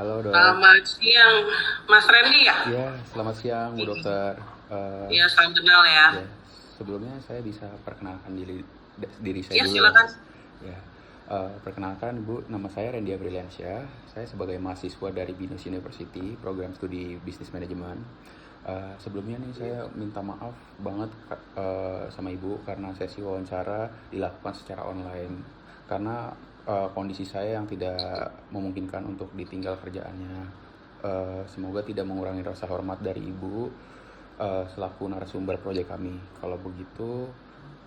Halo dok. Selamat siang, Mas Randy ya? Ya, selamat siang Bu Dokter. Iya, salam kenal ya. Ya, sebelumnya saya bisa perkenalkan diri saya Ya, dulu ya. silakan. Ya, perkenalkan Bu, nama saya Randy Apriliansyah. Saya sebagai mahasiswa dari BINUS University, program studi bisnis manajemen. Sebelumnya nih saya minta maaf banget sama Ibu karena sesi wawancara dilakukan secara online. Karena kondisi saya yang tidak memungkinkan untuk ditinggal kerjaannya. Semoga tidak mengurangi rasa hormat dari Ibu selaku narasumber proyek kami. Kalau begitu,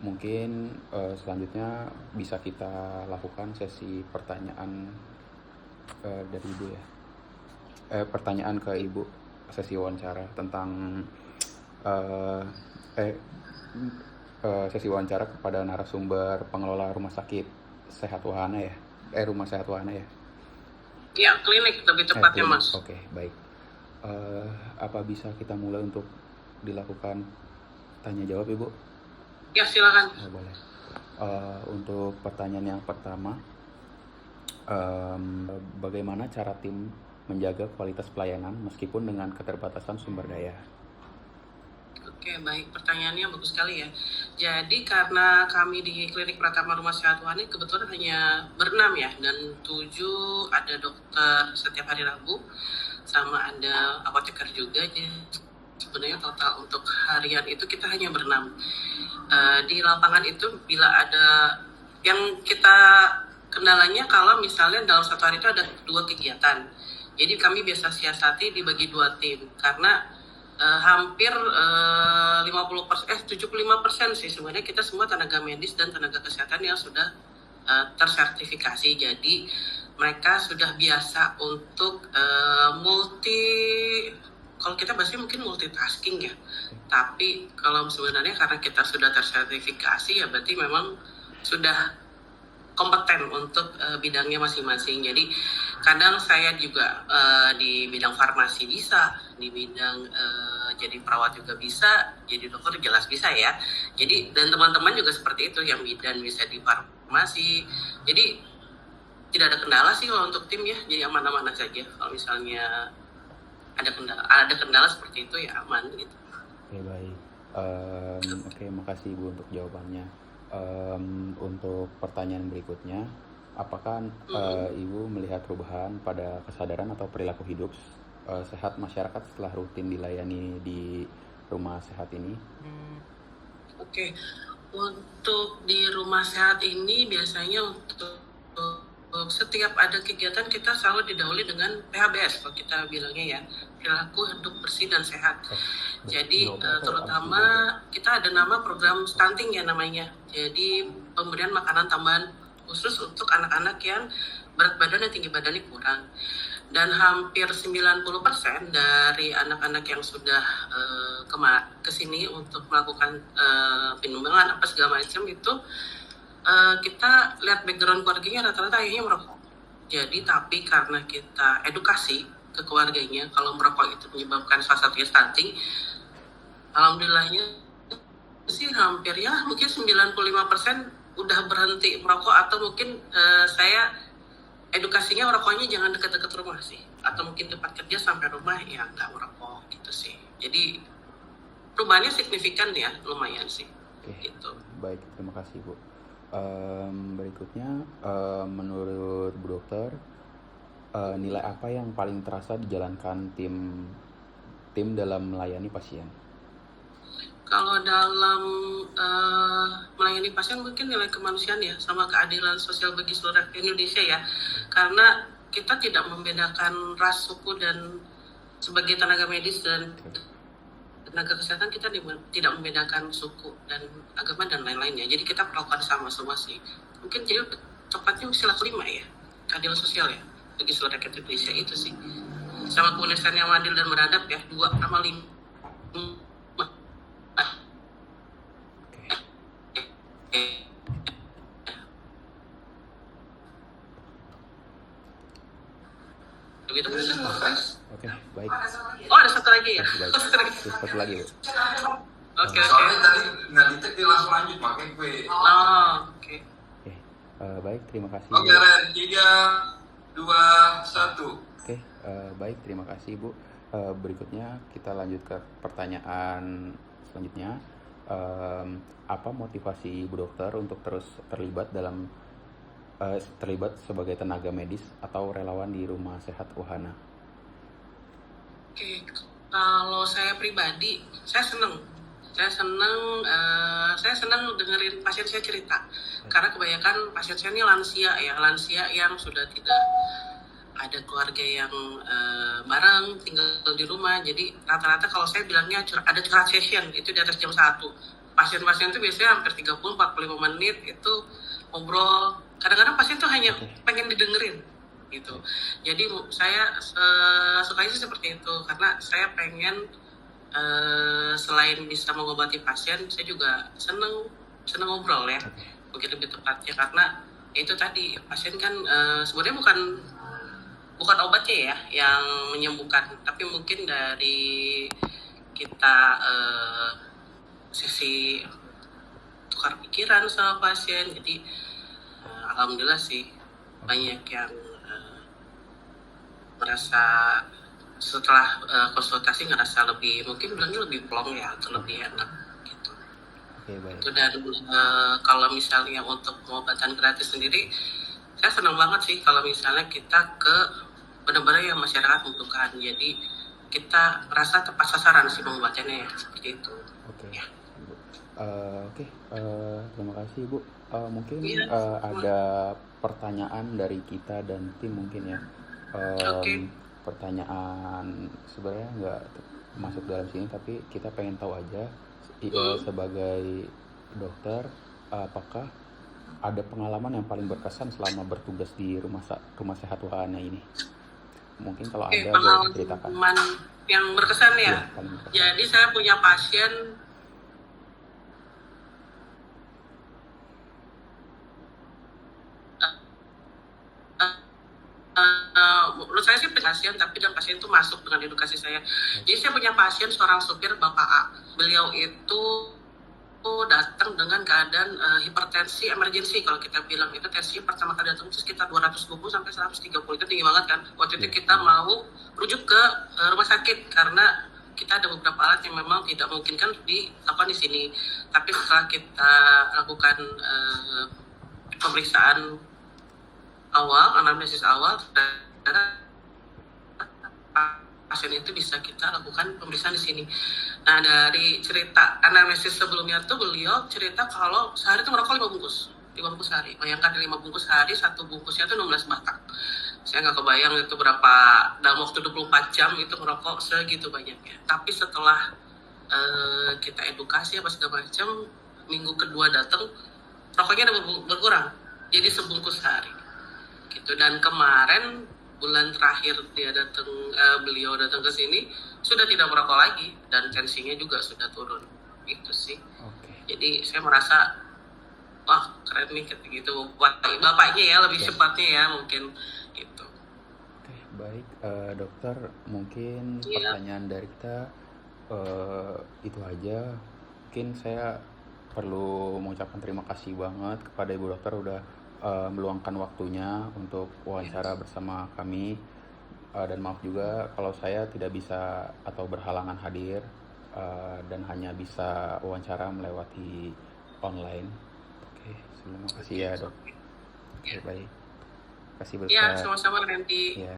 mungkin selanjutnya bisa kita lakukan sesi pertanyaan dari Ibu ya. Pertanyaan ke Ibu, sesi wawancara tentang eh, eh, sesi wawancara kepada narasumber pengelola rumah sakit Sehat Wahana ya. Rumah Sehat Wahana ya. Ya, klinik lebih tepatnya, Klinik. Mas. Oke, baik. Apa bisa kita mulai untuk dilakukan tanya jawab, Ibu? Ya, silakan. Boleh. Untuk pertanyaan yang pertama, bagaimana cara tim menjaga kualitas pelayanan meskipun dengan keterbatasan sumber daya? Oke, baik. Pertanyaannya bagus sekali ya. Jadi karena kami di Klinik Pratama Rumah Sehat Wahana kebetulan hanya berenam ya, dan 7 ada dokter setiap hari Rabu, sama ada apoteker juga. Jadi sebenarnya total untuk harian itu kita hanya berenam. Di lapangan itu bila ada yang kita kendalanya kalau misalnya dalam satu hari itu ada 2 kegiatan. Jadi kami biasa siasati dibagi 2 tim karena hampir 75% sih sebenarnya kita semua tenaga medis dan tenaga kesehatan yang sudah tersertifikasi. Jadi mereka sudah biasa untuk kalau kita bahasnya mungkin multitasking ya. Tapi kalau sebenarnya karena kita sudah tersertifikasi ya berarti memang sudah kompeten untuk bidangnya masing-masing. Jadi kadang saya juga di bidang farmasi bisa, di bidang jadi perawat juga bisa, jadi dokter jelas bisa ya. Jadi dan teman-teman juga seperti itu, yang bidan bisa di farmasi. Jadi tidak ada kendala sih kalau untuk tim ya, jadi aman-aman saja. Kalau misalnya ada kendala seperti itu ya aman gitu. Oke, baik. Oke, makasih Ibu untuk jawabannya. Untuk pertanyaan berikutnya, apakah Ibu melihat perubahan pada kesadaran atau perilaku hidup sehat masyarakat setelah rutin dilayani di rumah sehat ini? Oke, untuk di rumah sehat ini biasanya untuk setiap ada kegiatan kita selalu didahului dengan PHBS kalau kita bilangnya ya, perilaku hidup bersih dan sehat. Jadi terutama kita ada nama program stunting ya namanya. Jadi pemberian makanan tambahan khusus untuk anak-anak yang berat badan dan tinggi badannya kurang. Dan hampir 90% dari anak-anak yang sudah ke sini untuk melakukan penumbangan apa segala macam itu kita lihat background keluarganya rata-rata ayahnya merokok. Jadi tapi karena kita edukasi ke keluarganya kalau merokok itu menyebabkan salah satunya stunting, alhamdulillahnya sih hampir ya mungkin 95% udah berhenti merokok, atau mungkin saya edukasinya merokoknya jangan dekat-dekat rumah sih, atau mungkin tempat kerja sampai rumah ya nggak merokok gitu sih. Jadi perubahannya signifikan ya, lumayan sih. Oke, Gitu. baik, terima kasih Bu. Berikutnya, menurut Bu Dokter, nilai apa yang paling terasa dijalankan tim dalam melayani pasien? Kalau dalam melayani pasien mungkin nilai kemanusiaan ya, sama keadilan sosial bagi seluruh rakyat Indonesia ya. Karena kita tidak membedakan ras, suku, dan sebagai tenaga medis dan tenaga kesehatan kita tidak membedakan suku dan agama dan lain-lainnya. Jadi kita perlakukan sama semua sih. Mungkin jadi tepatnya sila kelima ya, keadilan sosial ya bagi seluruh rakyat Indonesia itu sih. Sama kemudian yang adil dan beradab ya, 2/5. Begitu. Oke, baik. Oh, ada satu lagi ya. Baik. Terus satu lagi Bu. Oke. Soalnya tadi nggak ditek dia langsung lanjut pakai gue. Oh, oke. Baik, terima kasih. Oke, Ren. 3, 2, 1. Oke, baik, terima kasih Ibu. Berikutnya kita lanjut ke pertanyaan selanjutnya. Apa motivasi Ibu Dokter untuk terus terlibat sebagai tenaga medis atau relawan di Rumah Sehat Wahana? Oke, kalau saya pribadi, saya senang. Saya senang dengerin pasien saya cerita. Karena kebanyakan pasien saya ini lansia yang sudah tidak ada keluarga yang bareng, tinggal di rumah. Jadi rata-rata kalau saya bilangnya ada curhat session, itu di atas jam 1. Pasien-pasien itu biasanya hampir 30-45 menit itu ngobrol. Kadang-kadang pasien tuh hanya pengen didengerin gitu. Jadi saya sukanya sih seperti itu, karena saya pengen selain bisa mengobati pasien, saya juga seneng ngobrol ya, mungkin lebih tepatnya, karena itu tadi pasien kan sebenarnya bukan obatnya ya yang menyembuhkan, tapi mungkin dari kita sesi tukar pikiran sama pasien. Jadi alhamdulillah sih banyak yang merasa setelah konsultasi ngerasa mungkin bilangnya lebih plong ya, atau lebih enak gitu. Oke, baik. Itu. Dan kalau misalnya untuk pengobatan gratis sendiri, saya senang banget sih kalau misalnya kita ke benar-benar yang masyarakat membutuhkan. Jadi kita merasa tepat sasaran sih pengobatannya ya, seperti itu. Oke. Ya. Terima kasih Ibu. Mungkin Iya. ada pertanyaan dari kita dan tim mungkin ya. Oke. Pertanyaan sebenarnya nggak masuk dalam sini, tapi kita pengen tahu aja sebagai dokter, apakah ada pengalaman yang paling berkesan selama bertugas di rumah sehat Wahana ini? Mungkin kalau Oke, ada boleh ceritakan. pengalaman yang berkesan ya. Iya, paling berkesan. Jadi saya punya pasien menurut saya sih pasien, tapi dan pasien itu masuk dengan edukasi saya. Jadi saya punya pasien seorang supir Bapak A. Beliau itu datang dengan keadaan hipertensi emergency, kalau kita bilang itu tensi pertama kali datang itu sekitar 220 sampai 130, itu tinggi banget kan. Waktu itu kita mau rujuk ke rumah sakit karena kita ada beberapa alat yang memang tidak mungkin kan dilakukan di sini. Tapi setelah kita lakukan pemeriksaan awal, anamnesis awal, pasien itu bisa kita lakukan pemeriksaan di sini. Nah, dari cerita anamnesis sebelumnya tuh beliau cerita kalau sehari itu merokok 5 bungkus sehari. Bayangkan 5 bungkus sehari, 1 bungkusnya itu 16 batang. Saya nggak kebayang itu berapa dalam waktu 24 jam itu merokok segitu banyaknya. Tapi setelah kita edukasi apa segala macam, minggu kedua datang rokoknya udah berkurang, jadi sebungkus sehari gitu. Dan kemarin bulan terakhir beliau datang ke sini sudah tidak merokok lagi dan tensinya juga sudah turun. Itu sih. Jadi saya merasa wah keren nih gitu. Bapaknya ya lebih cepatnya ya mungkin gitu. Oke, baik dokter, mungkin pertanyaan dari kita itu aja. Mungkin saya perlu mengucapkan terima kasih banget kepada Ibu Dokter udah meluangkan waktunya untuk wawancara bersama kami, dan maaf juga kalau saya tidak bisa atau berhalangan hadir dan hanya bisa wawancara melewati online. Oke, terima kasih ya dok. Oke, baik. Terima kasih Ya, sama-sama Randy. Ya.